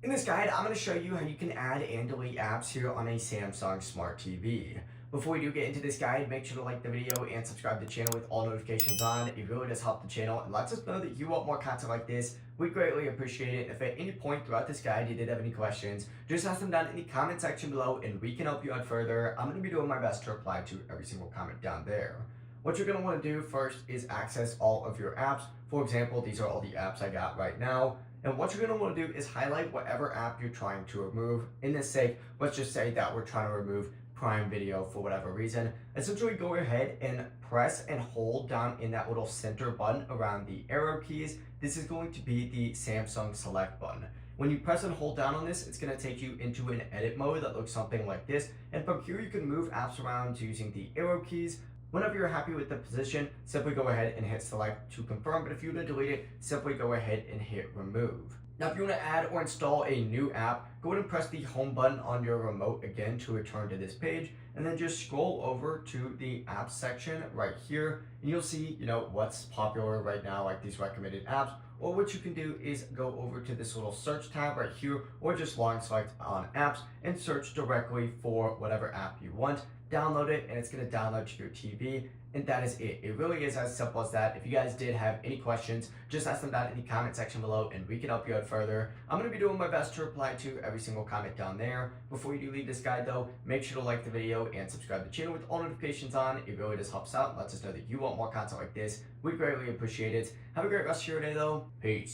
In this guide, I'm going to show you how you can add and delete apps here on a Samsung Smart TV. Before we do get into this guide, make sure to like the video and subscribe to the channel with all notifications on. It really does help the channel and lets us know that you want more content like this. We greatly appreciate it. If at any point throughout this guide you did have any questions, just ask them down in the comment section below and we can help you out further. I'm going to be doing my best to reply to every single comment down there. What you're going to want to do first is access all of your apps. For example, these are all the apps I got right now. And what you're going to want to do is highlight whatever app you're trying to remove. In this sake, let's just say that we're trying to remove Prime Video for whatever reason. Essentially, go ahead and press and hold down in that little center button around the arrow keys. This is going to be the Samsung Select button. When you press and hold down on this, it's going to take you into an edit mode that looks something like this. And from here, you can move apps around using the arrow keys. Whenever you're happy with the position, simply go ahead and hit select to confirm, but if you want to delete it, simply go ahead and hit remove. Now, if you want to add or install a new app, go ahead and press the home button on your remote again to return to this page, and then just scroll over to the apps section right here, and you'll see, what's popular right now, like these recommended apps. Or what you can do is go over to this little search tab right here, or just long select on apps and search directly for whatever app you want. Download it, and it's going to download to your TV, and that is it. It really is as simple as that. If you guys did have any questions, just ask them down in the comment section below, and we can help you out further. I'm going to be doing my best to reply to every single comment down there. Before you do leave this guide, though, make sure to like the video and subscribe to the channel with all notifications on. It really does help us out and lets us know that you want more content like this. We greatly appreciate it. Have a great rest of your day, though. Peace.